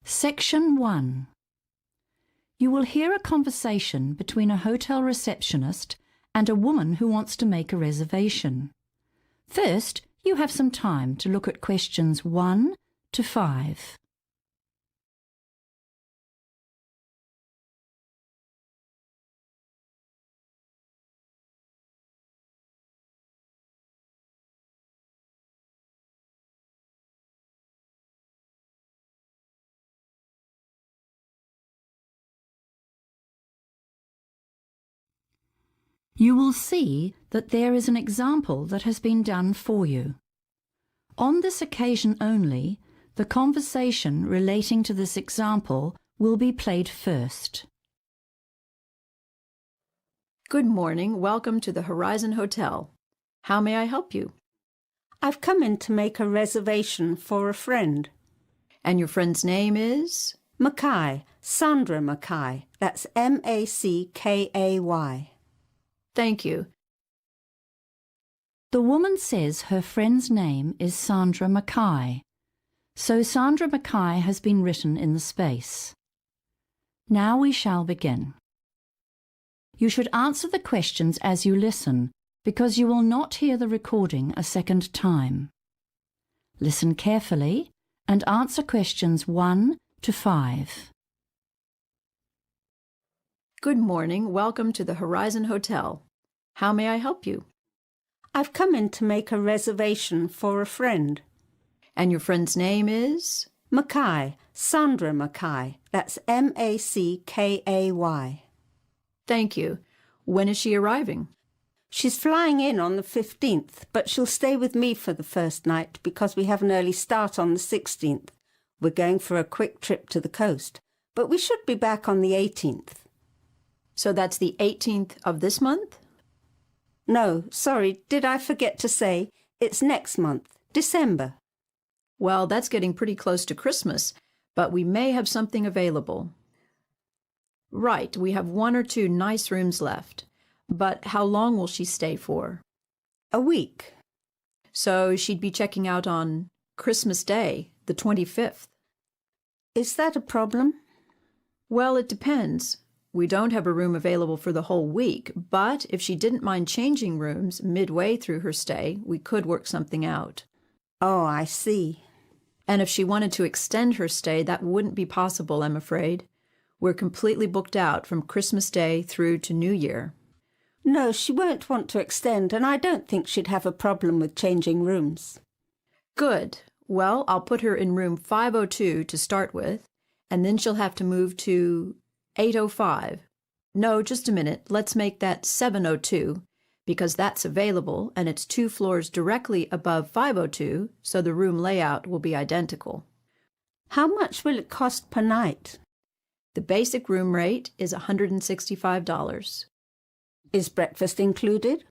Section 1. You will hear a conversation between a hotel receptionist and a woman who wants to make a reservation. First, you have some time to look at questions 1 to 5. You will see that there is an example that has been done for you. On this occasion only, the conversation relating to this example will be played first. Good morning. Welcome to the Horizon Hotel. How may I help you? I've come in to make a reservation for a friend. And your friend's name is? Mackay, Sandra Mackay. That's M-A-C-K-A-Y. Thank you. The woman says her friend's name is Sandra Mackay, so Sandra Mackay has been written in the space. Now we shall begin. You should answer the questions as you listen, because you will not hear the recording a second time. Listen carefully and answer questions 1 to 5. Good morning. Welcome to the Horizon Hotel. How may I help you? I've come in to make a reservation for a friend. And your friend's name is? Mackay, Sandra Mackay. That's M-A-C-K-A-Y. Thank you. When is she arriving? She's flying in on the 15th, but she'll stay with me for the first night because we have an early start on the 16th. We're going for a quick trip to the coast, but we should be back on the 18th. So that's the 18th of this month? No, sorry, did I forget to say? It's next month, December. Well, that's getting pretty close to Christmas, but we may have something available. Right, we have 1 or 2 nice rooms left. But how long will she stay for? A week. So she'd be checking out on Christmas Day, the 25th. Is that a problem? Well, it depends. We don't have a room available for the whole week, but if she didn't mind changing rooms midway through her stay, we could work something out. Oh, I see. And if she wanted to extend her stay, that wouldn't be possible, I'm afraid. We're completely booked out from Christmas Day through to New Year. No, she won't want to extend, and I don't think she'd have a problem with changing rooms. Good. Well, I'll put her in room 502 to start with, and then she'll have to move to 805. No, just a minute. Let's make that 702, because that's available, and it's 2 floors directly above 502, so the room layout will be identical. How much will it cost per night? The basic room rate is $165. Is breakfast included?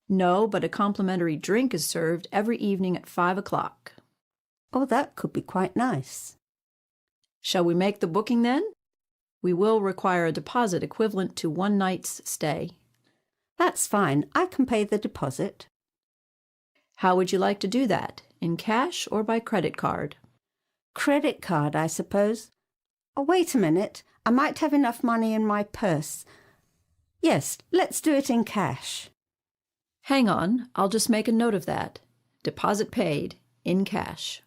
No, but a complimentary drink is served every evening at 5 o'clock. Oh, that could be quite nice. Shall we make the booking then? We will require a deposit equivalent to 1 night's stay. That's fine. I can pay the deposit. How would you like to do that? In cash or by credit card? Credit card, I suppose. Oh, wait a minute. I might have enough money in my purse. Yes, let's do it in cash. Hang on, I'll just make a note of that. Deposit paid, in cash.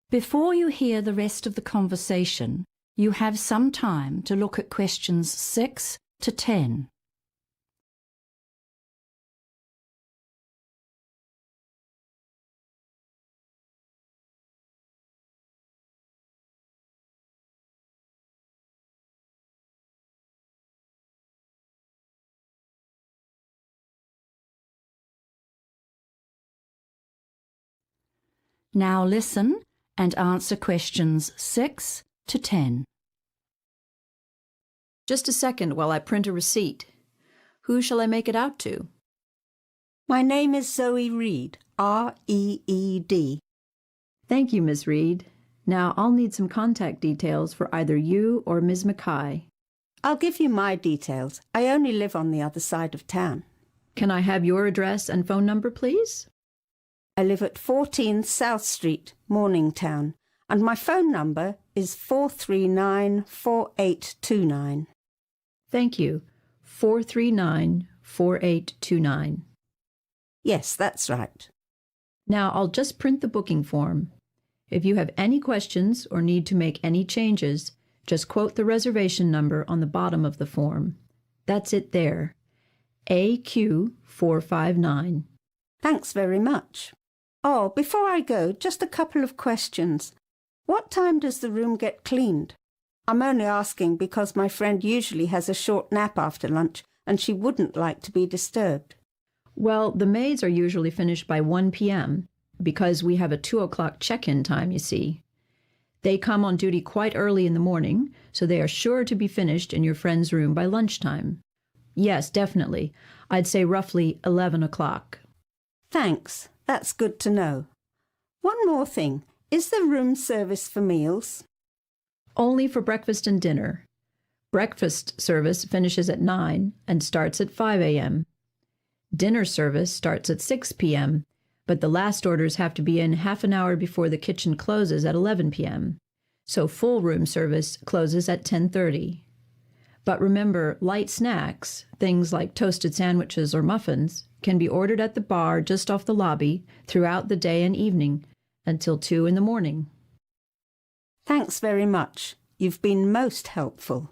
Before you hear the rest of the conversation, you have some time to look at questions 6 to 10. Now listen and answer questions 6 to 10. Just a second while I print a receipt. Who shall I make it out to? My name is Zoe Reed, R-E-E-D. Thank you, Ms. Reed. Now I'll need some contact details for either you or Ms. Mackay. I'll give you my details. I only live on the other side of town. Can I have your address and phone number, please? I live at 14 South Street, Morningtown. and my phone number is 439-4829. Thank you. 439-4829. Yes, that's right. Now I'll just print the booking form. If you have any questions or need to make any changes, just quote the reservation number on the bottom of the form. That's it there. AQ459. Thanks very much. Oh, before I go, just a couple of questions. What time does the room get cleaned? I'm only asking because my friend usually has a short nap after lunch and she wouldn't like to be disturbed. Well, the maids are usually finished by 1 p.m. because we have a 2 o'clock check-in time, you see. They come on duty quite early in the morning, so they are sure to be finished in your friend's room by lunchtime. Yes, definitely. I'd say roughly 11 o'clock. Thanks. That's good to know. One more thing. Is the room service for meals? Only for breakfast and dinner. Breakfast service finishes at 9 and starts at 5 a.m. Dinner service starts at 6 p.m., but the last orders have to be in half an hour before the kitchen closes at 11 p.m., so full room service closes at 10:30. But remember, light snacks, things like toasted sandwiches or muffins, can be ordered at the bar just off the lobby throughout the day and evening until 2 in the morning. Thanks very much. You've been most helpful.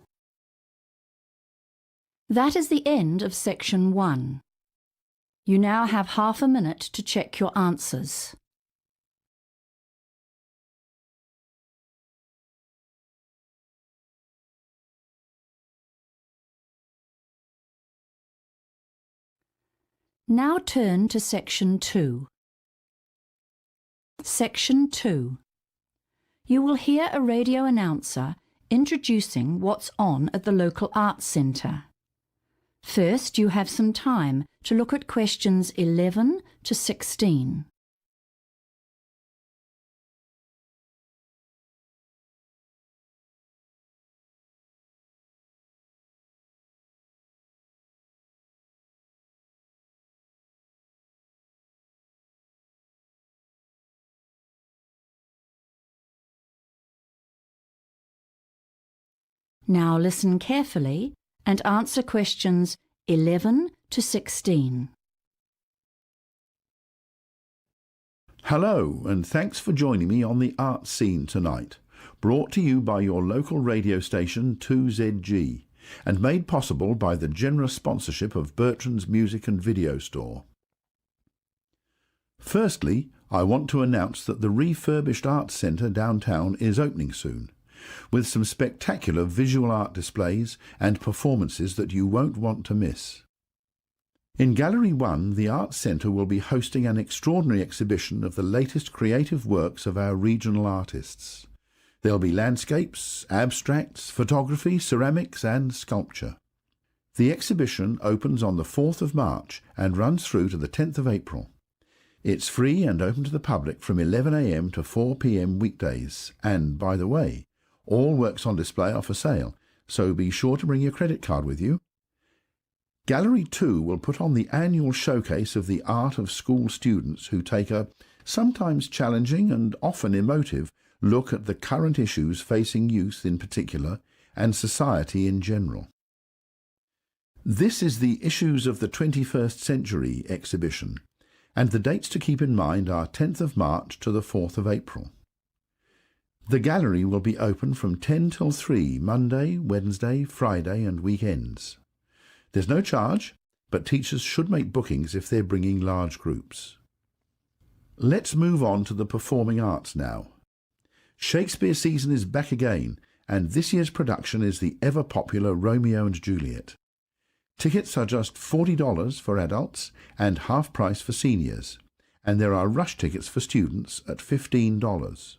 That is the end of section 1. You now have half a minute to check your answers. Now turn to section 2. Section 2. You will hear a radio announcer introducing what's on at the local arts centre. First, you have some time to look at questions 11 to 16. Now listen carefully and answer questions 11 to 16. Hello, and thanks for joining me on the art scene tonight, brought to you by your local radio station 2ZG, and made possible by the generous sponsorship of Bertrand's Music and Video Store. Firstly, I want to announce that the refurbished Arts Centre downtown is opening soon, with some spectacular visual art displays and performances that you won't want to miss. In Gallery 1, the Arts Centre will be hosting an extraordinary exhibition of the latest creative works of our regional artists. There'll be landscapes, abstracts, photography, ceramics and sculpture. The exhibition opens on the 4th of March and runs through to the 10th of April. It's free and open to the public from 11 a.m. to 4 p.m. weekdays, and, by the way, all works on display are for sale, so be sure to bring your credit card with you. Gallery 2 will put on the annual showcase of the art of school students who take a sometimes challenging and often emotive look at the current issues facing youth in particular and society in general. This is the Issues of the 21st Century exhibition, and the dates to keep in mind are 10th of March to the 4th of April. The gallery will be open from 10 till 3 Monday, Wednesday, Friday and weekends. There's no charge, but teachers should make bookings if they're bringing large groups. Let's move on to the performing arts now. Shakespeare season is back again, and this year's production is the ever-popular Romeo and Juliet. Tickets are just $40 for adults and half price for seniors, and there are rush tickets for students at $15.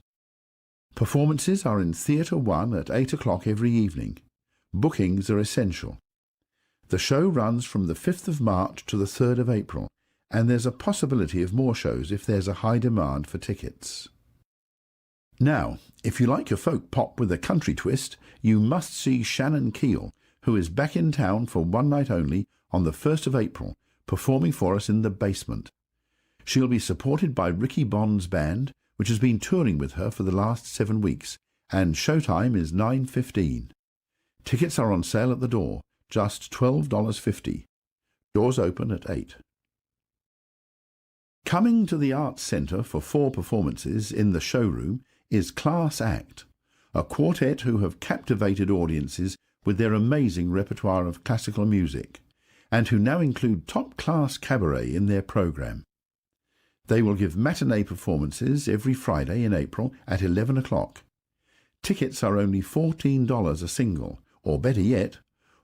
Performances are in Theatre 1 at 8 o'clock every evening. Bookings are essential. The show runs from the 5th of March to the 3rd of April, and there's a possibility of more shows if there's a high demand for tickets. Now, if you like your folk pop with a country twist, you must see Shannon Keel, who is back in town for one night only on the 1st of April, performing for us in the basement. She'll be supported by Ricky Bond's band, which has been touring with her for the last 7 weeks, and showtime is 9:15. Tickets are on sale at the door, just $12.50. Doors open at 8. Coming to the Arts Centre for 4 performances in the showroom is Class Act, a quartet who have captivated audiences with their amazing repertoire of classical music, and who now include top-class cabaret in their programme. They will give matinee performances every Friday in April at 11 o'clock. Tickets are only $14 a single, or better yet,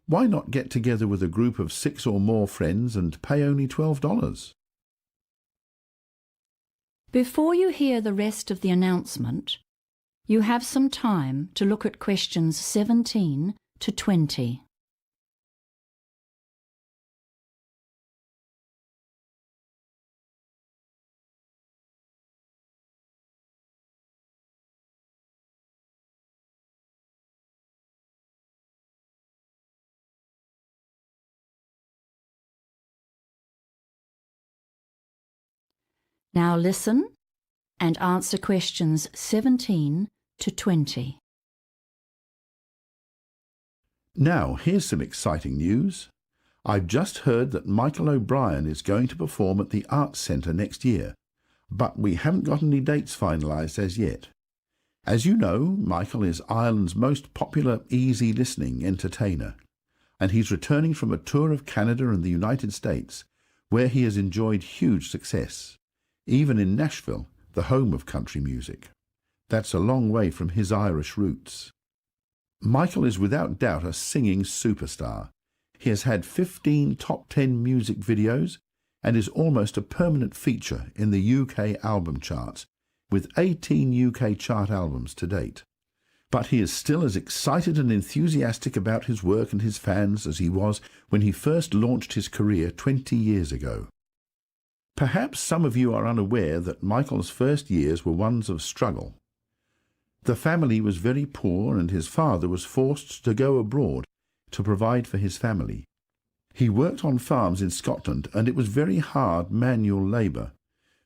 why not get together with a group of 6 or more friends and pay only $12? Before you hear the rest of the announcement, you have some time to look at questions 17 to 20. Now listen and answer questions 17 to 20. Now, here's some exciting news. I've just heard that Michael O'Brien is going to perform at the Arts Centre next year, but we haven't got any dates finalised as yet. As you know, Michael is Ireland's most popular easy listening entertainer, and he's returning from a tour of Canada and the United States, where he has enjoyed huge success, even in Nashville, the home of country music. That's a long way from his Irish roots. Michael is without doubt a singing superstar. He has had 15 top 10 music videos and is almost a permanent feature in the UK album charts, with 18 UK chart albums to date. But he is still as excited and enthusiastic about his work and his fans as he was when he first launched his career 20 years ago. Perhaps some of you are unaware that Michael's first years were ones of struggle. The family was very poor and his father was forced to go abroad to provide for his family. He worked on farms in Scotland and it was very hard manual labour,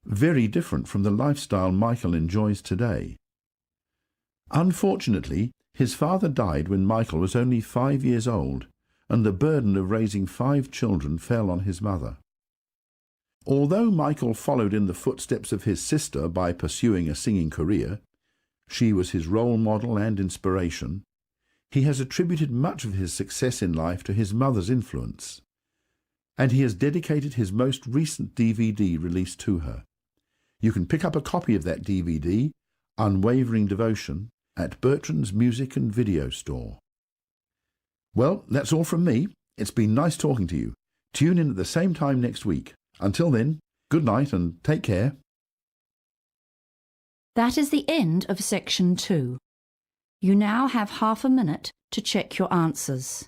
very different from the lifestyle Michael enjoys today. Unfortunately, his father died when Michael was only 5 years old, and the burden of raising 5 children fell on his mother. Although Michael followed in the footsteps of his sister by pursuing a singing career, she was his role model and inspiration, he has attributed much of his success in life to his mother's influence, and he has dedicated his most recent DVD release to her. You can pick up a copy of that DVD, Unwavering Devotion, at Bertrand's Music and Video Store. Well, that's all from me. It's been nice talking to you. Tune in at the same time next week. Until then, good night and take care. That is the end of section 2. You now have half a minute to check your answers.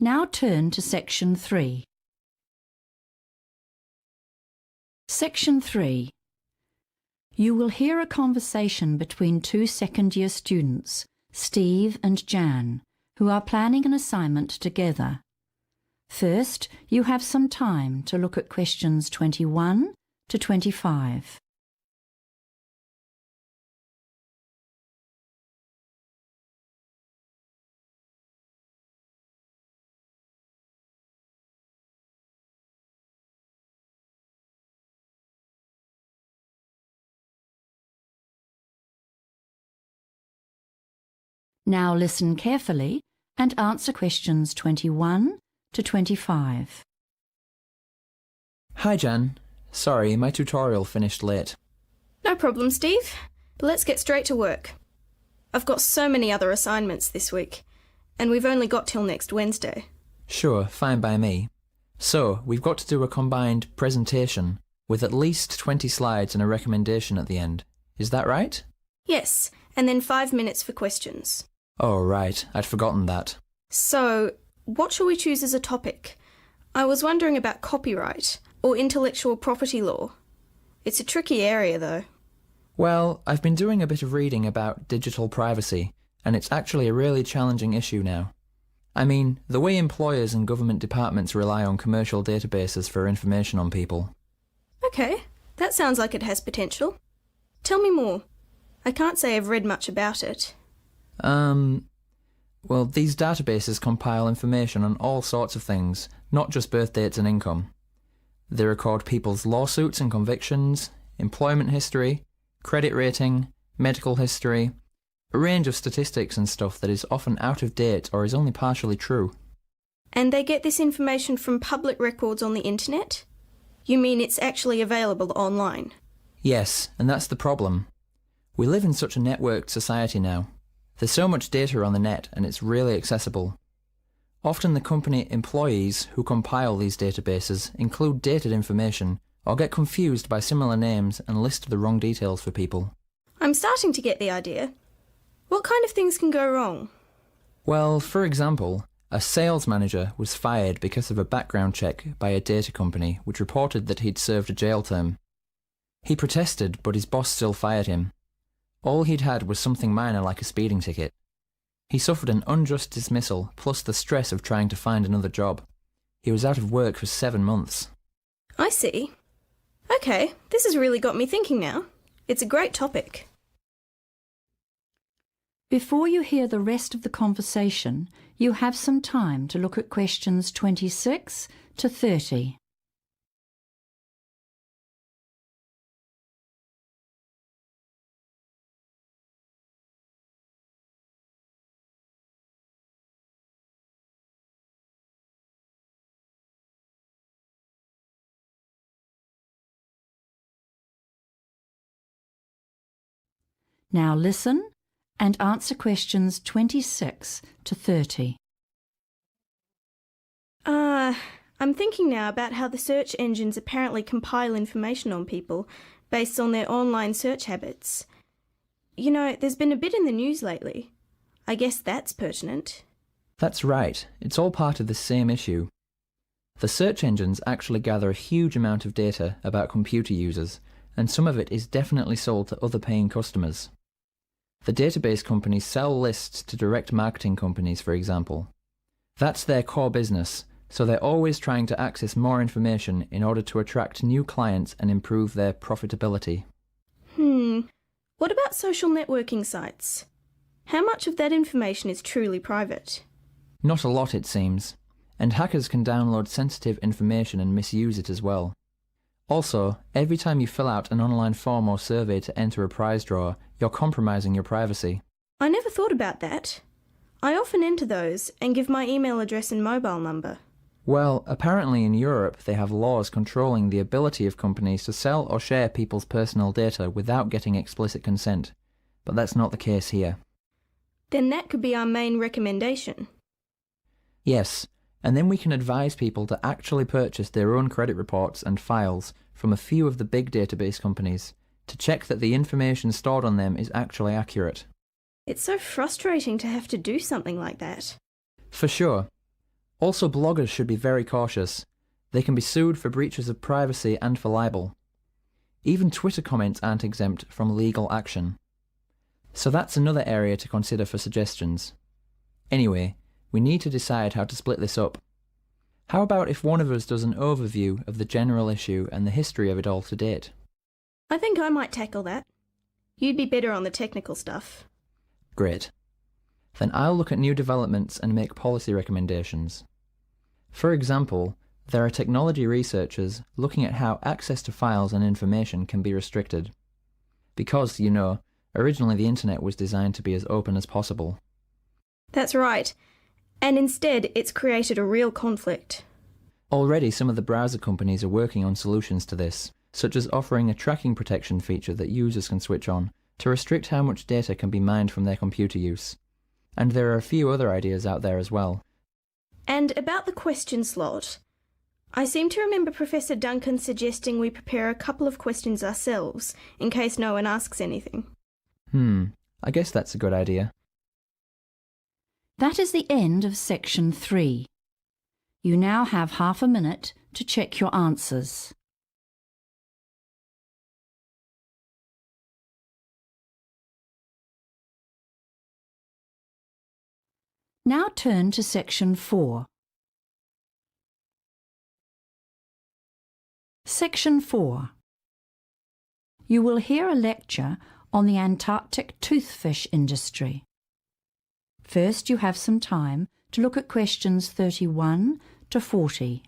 Now turn to section 3. Section 3. You will hear a conversation between 2 second-year students, Steve and Jan, who are planning an assignment together. First, you have some time to look at questions 21 to 25. Now listen carefully and answer questions 21 to 25. Hi Jan. Sorry, my tutorial finished late. No problem, Steve. But let's get straight to work. I've got so many other assignments this week, and we've only got till next Wednesday. Sure, fine by me. So, we've got to do a combined presentation with at least 20 slides and a recommendation at the end. Is that right? Yes, and then 5 minutes for questions. Oh, right. I'd forgotten that. So, what shall we choose as a topic? I was wondering about copyright or intellectual property law. It's a tricky area, though. Well, I've been doing a bit of reading about digital privacy, and it's actually a really challenging issue now. I mean, the way employers and government departments rely on commercial databases for information on people. Okay, that sounds like it has potential. Tell me more. I can't say I've read much about it. Well, these databases compile information on all sorts of things, not just birth dates and income. They record people's lawsuits and convictions, employment history, credit rating, medical history, a range of statistics and stuff that is often out of date or is only partially true. And they get this information from public records on the internet? You mean it's actually available online? Yes, and that's the problem. We live in such a networked society now. There's so much data on the net and it's really accessible. Often the company employees who compile these databases include dated information or get confused by similar names and list the wrong details for people. I'm starting to get the idea. What kind of things can go wrong? Well, for example, a sales manager was fired because of a background check by a data company which reported that he'd served a jail term. He protested, but his boss still fired him. All he'd had was something minor like a speeding ticket. He suffered an unjust dismissal plus the stress of trying to find another job. He was out of work for 7 months. I see. Okay, this has really got me thinking now. It's a great topic. Before you hear the rest of the conversation, you have some time to look at questions 26 to 30. Now listen and answer questions 26 to 30. I'm thinking now about how the search engines apparently compile information on people based on their online search habits. You know, there's been a bit in the news lately. I guess that's pertinent. That's right, it's all part of the same issue. The search engines actually gather a huge amount of data about computer users, and some of it is definitely sold to other paying customers. The database companies sell lists to direct marketing companies, for example. That's their core business, so they're always trying to access more information in order to attract new clients and improve their profitability. What about social networking sites? How much of that information is truly private? Not a lot, it seems, and hackers can download sensitive information and misuse it as well. Also, every time you fill out an online form or survey to enter a prize draw, you're compromising your privacy. I never thought about that. I often enter those and give my email address and mobile number. Well, apparently in Europe they have laws controlling the ability of companies to sell or share people's personal data without getting explicit consent, but that's not the case here. Then that could be our main recommendation. Yes, and then we can advise people to actually purchase their own credit reports and files from a few of the big database companies to check that the information stored on them is actually accurate. It's so frustrating to have to do something like that. For sure. Also, bloggers should be very cautious. They can be sued for breaches of privacy and for libel. Even Twitter comments aren't exempt from legal action. So that's another area to consider for suggestions. Anyway, we need to decide how to split this up. How about if one of us does an overview of the general issue and the history of it all to date? I think I might tackle that. You'd be better on the technical stuff. Great. Then I'll look at new developments and make policy recommendations. For example, there are technology researchers looking at how access to files and information can be restricted. Because, you know, originally the internet was designed to be as open as possible. That's right. And instead, it's created a real conflict. Already some of the browser companies are working on solutions to this, such as offering a tracking protection feature that users can switch on to restrict how much data can be mined from their computer use. And there are a few other ideas out there as well. And about the question slot, I seem to remember Professor Duncan suggesting we prepare a couple of questions ourselves, in case no one asks anything. I guess that's a good idea. That is the end of section 3. You now have half a minute to check your answers. Now turn to Section 4. Section 4. You will hear a lecture on the Antarctic toothfish industry. First, you have some time to look at questions 31 to 40.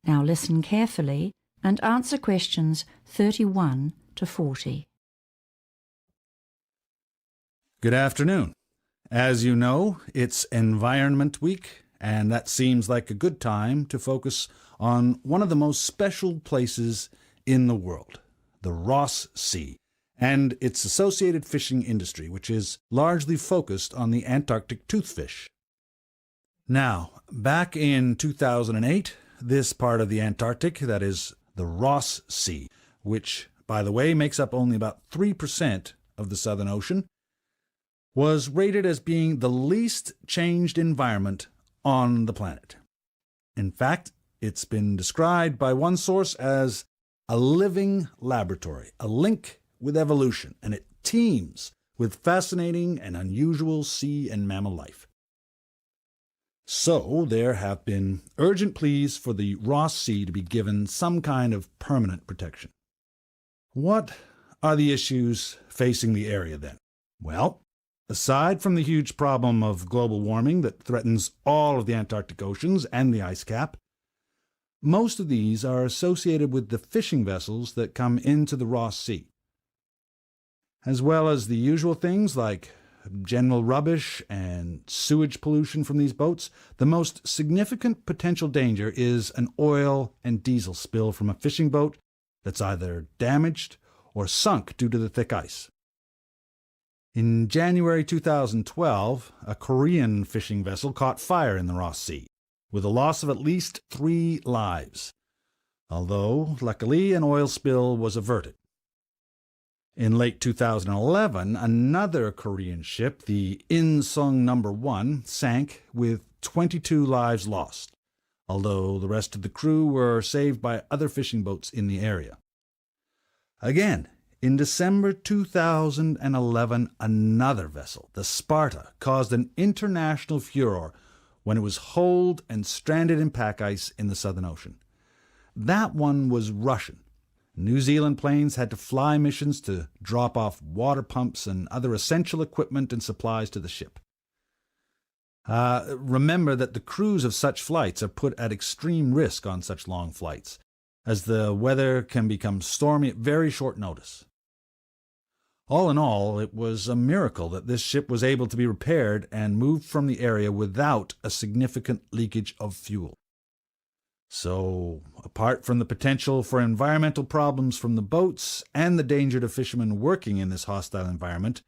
Now listen carefully and answer questions 31 to 40. Good afternoon. As you know, it's Environment Week, and that seems like a good time to focus on one of the most special places in the world, the Ross Sea, and its associated fishing industry, which is largely focused on the Antarctic toothfish. Now, back in 2008, this part of the Antarctic, that is the Ross Sea, which, by the way, makes up only about 3% of the Southern Ocean, was rated as being the least changed environment on the planet. In fact, it's been described by one source as a living laboratory, a link with evolution, and it teems with fascinating and unusual sea and mammal life. So there have been urgent pleas for the Ross Sea to be given some kind of permanent protection. What are the issues facing the area then? Well, aside from the huge problem of global warming that threatens all of the Antarctic oceans and the ice cap, most of these are associated with the fishing vessels that come into the Ross Sea, as well as the usual things like general rubbish and sewage pollution from these boats. The most significant potential danger is an oil and diesel spill from a fishing boat that's either damaged or sunk due to the thick ice. In January 2012, a Korean fishing vessel caught fire in the Ross Sea, with a loss of at least 3 lives, although luckily an oil spill was averted. In late 2011, another Korean ship, the Insung No. 1, sank with 22 lives lost, although the rest of the crew were saved by other fishing boats in the area. Again, in December 2011, another vessel, the Sparta, caused an international furor when it was holed and stranded in pack ice in the Southern Ocean. That one was Russian. New Zealand planes had to fly missions to drop off water pumps and other essential equipment and supplies to the ship. Remember that the crews of such flights are put at extreme risk on such long flights, as the weather can become stormy at very short notice. All in all, it was a miracle that this ship was able to be repaired and moved from the area without a significant leakage of fuel. So, apart from the potential for environmental problems from the boats and the danger to fishermen working in this hostile environment,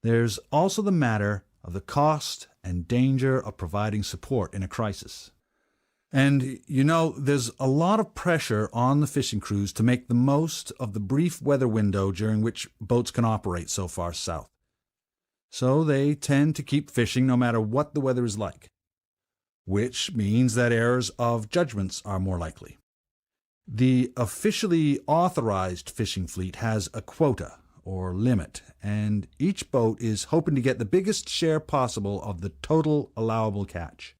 there's also the matter of the cost and danger of providing support in a crisis. And, there's a lot of pressure on the fishing crews to make the most of the brief weather window during which boats can operate so far south. So they tend to keep fishing no matter what the weather is like, which means that errors of judgments are more likely. The officially authorized fishing fleet has a quota, or limit, and each boat is hoping to get the biggest share possible of the total allowable catch.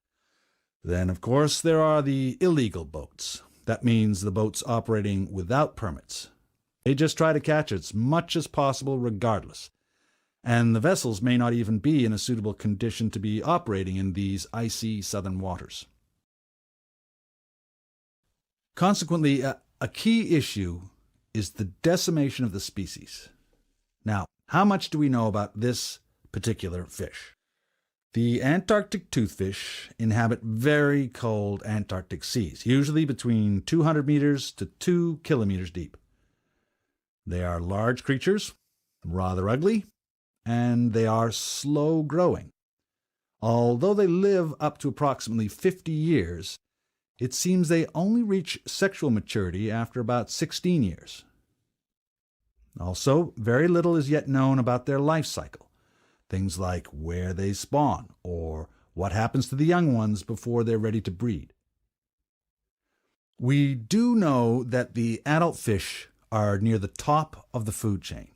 Then, of course, there are the illegal boats. That means the boats operating without permits. They just try to catch as much as possible regardless, and the vessels may not even be in a suitable condition to be operating in these icy southern waters. Consequently, a key issue is the decimation of the species. Now, how much do we know about this particular fish? The Antarctic toothfish inhabit very cold Antarctic seas, usually between 200 meters to 2 kilometers deep. They are large creatures, rather ugly, and they are slow growing. Although they live up to approximately 50 years, it seems they only reach sexual maturity after about 16 years. Also, very little is yet known about their life cycle. Things like where they spawn or what happens to the young ones before they're ready to breed. We do know that the adult fish are near the top of the food chain,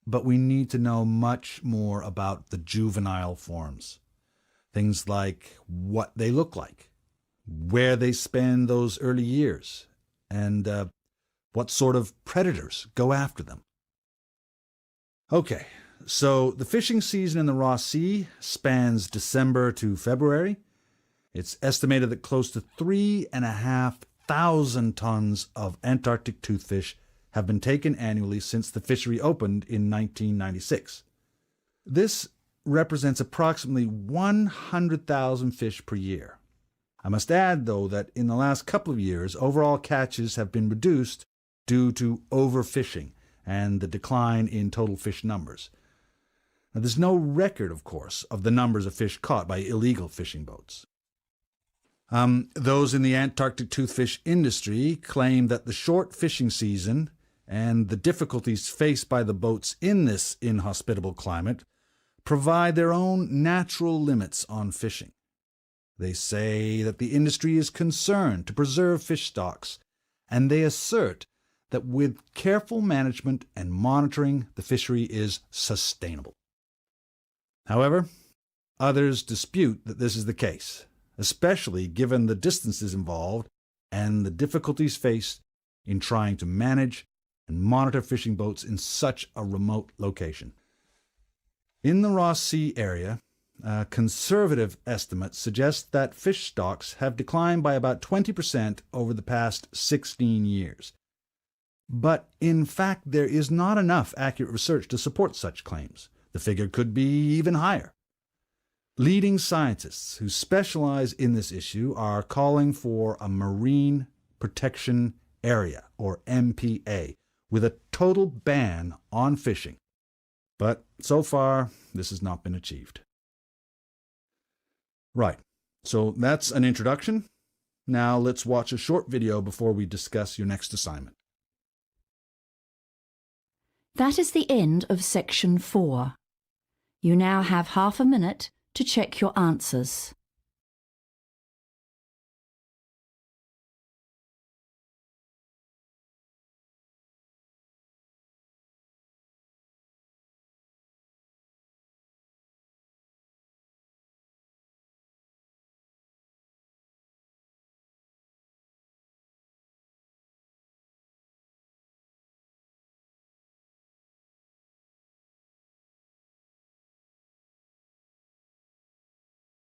but we need to know much more about the juvenile forms. Things like what they look like, where they spend those early years, and what sort of predators go after them. Okay, so the fishing season in the Ross Sea spans December to February. It's estimated that close to 3,500 tons of Antarctic toothfish have been taken annually since the fishery opened in 1996. This represents approximately 100,000 fish per year. I must add, though, that in the last couple of years, overall catches have been reduced due to overfishing and the decline in total fish numbers. Now, there's no record, of course, of the numbers of fish caught by illegal fishing boats. Those in the Antarctic toothfish industry claim that the short fishing season and the difficulties faced by the boats in this inhospitable climate provide their own natural limits on fishing. They say that the industry is concerned to preserve fish stocks, and they assert that with careful management and monitoring, the fishery is sustainable. However, others dispute that this is the case, especially given the distances involved and the difficulties faced in trying to manage and monitor fishing boats in such a remote location. In the Ross Sea area, conservative estimates suggest that fish stocks have declined by about 20% over the past 16 years. But in fact, there is not enough accurate research to support such claims. The figure could be even higher. Leading scientists who specialize in this issue are calling for a Marine Protection Area, or MPA, with a total ban on fishing. But so far, this has not been achieved. Right, so that's an introduction. Now let's watch a short video before we discuss your next assignment. That is the end of section 4. You now have half a minute to check your answers.